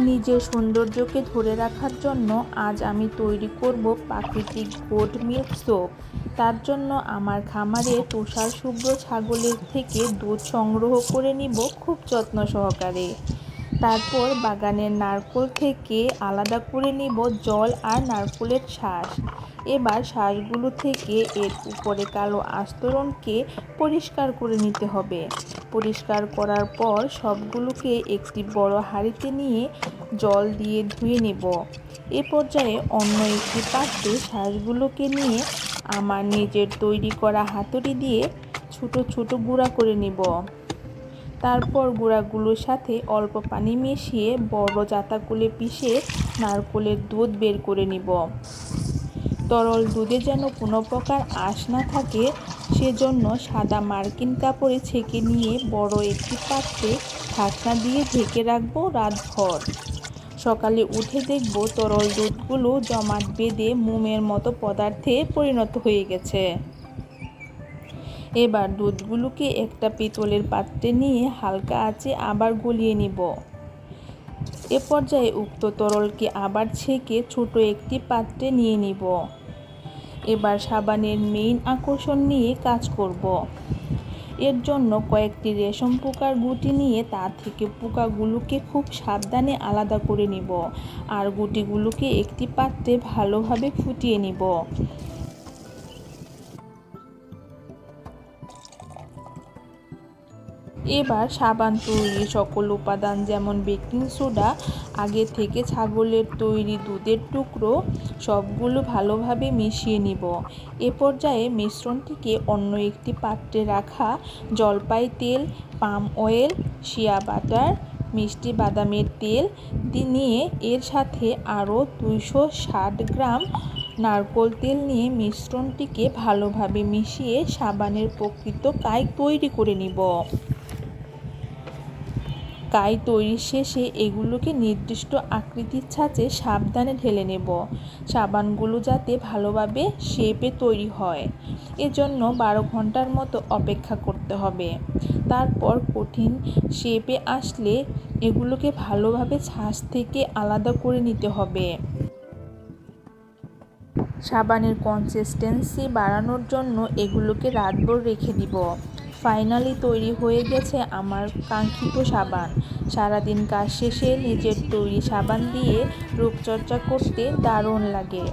নিজের সৌন্দর্যকে ধরে রাখার জন্য আজ আমি তৈরি করব প্রাকৃতিক গোট মিল্ক সোপ। তার জন্য আমার খামারে তুষার শুভ্র ছাগলের থেকে দুধ সংগ্রহ করে নিব খুব যত্ন সহকারে। তারপর বাগানের নারকেল থেকে আলাদা করে নিব জল আর নারকেলের শাঁস। এবার শাঁসগুলো থেকে এর উপরে কালো আস্তরণকে পরিষ্কার করে নিতে হবে। পরিষ্কার করার পর সবগুলোকে একটি বড় হাঁড়িতে নিয়ে জল দিয়ে ধুয়ে নেব। এ পর্যায়ে অন্য একটি পাত্রে শাঁসগুলোকে নিয়ে আমার নিজের তৈরি করা হাতুড়ি দিয়ে ছোট ছোট গুঁড়া করে নেব। তারপর গুঁড়াগুলোর সাথে অল্প পানি মিশিয়ে বড় জাঁতাকলে পিষে নারকেলের দুধ বের করে নিব। তরল দুধে যেন কোনো প্রকার আঁশ না থাকে সেজন্য সাদা মার্কিন কাপড়ে ছেঁকে নিয়ে বড় একটি পাত্রে ঢাকনা দিয়ে ঢেকে রাখবো রাতভর। সকালে উঠে দেখব তরল দুধগুলো জমাট বেঁধে মোমের মতো পদার্থে পরিণত হয়ে গেছে। এবার দুধগুলোকে একটা পিতলের পাত্রে নিয়ে হালকা আঁচে আবার গলিয়ে নিব। এ পর্যায়ে উক্ত তরলকে আবার ছেঁকে ছোট একটি পাত্রে নিয়ে নিব। এবার সাবানের মেইন আকর্ষণ নিয়ে কাজ করব। এর জন্য কয়েকটি রেশম পোকার গুটি নিয়ে তা থেকে পোকাগুলোকে খুব সাবধানে আলাদা করে নিব আর গুটিগুলোকে একটি পাত্রে ভালোভাবে ফুটিয়ে নিব। এবার সাবান তৈরির সকল উপাদান যেমন বেকিং সোডা, আগে থেকে ছাগলের তৈরি দুধের টুকরো সবগুলো ভালোভাবে মিশিয়ে নিব। এ পর্যায়ে মিশ্রণটিকে অন্য একটি পাত্রে রাখা জলপাই তেল, পাম অয়েল, শিয়া বাটার, মিষ্টি বাদামের তেল নিয়ে এর সাথে আরও 260 গ্রাম নারকেল তেল নিয়ে মিশ্রণটিকে ভালোভাবে মিশিয়ে সাবানের প্রকৃত কাই তৈরি করে নিব। কাই তৈরির শেষে এগুলোকে নির্দিষ্ট আকৃতির ছাঁচে সাবধানে ঢেলে নেব। সাবানগুলো যাতে ভালোভাবে শেপে তৈরি হয় এজন্য 12 ঘন্টার মতো অপেক্ষা করতে হবে। তারপর কঠিন শেপে আসলে এগুলোকে ভালোভাবে ছাঁচ থেকে আলাদা করে নিতে হবে। সাবানের কনসিস্টেন্সি বাড়ানোর জন্য এগুলোকে রাতভর রেখে দিব। ফাইনালি তৈরি হয়ে গেছে আমার কাঙ্ক্ষিত সাবান। সারাদিন কাজ শেষে নিজের তৈরি সাবান দিয়ে রূপচর্চা করতে দারুণ লাগে।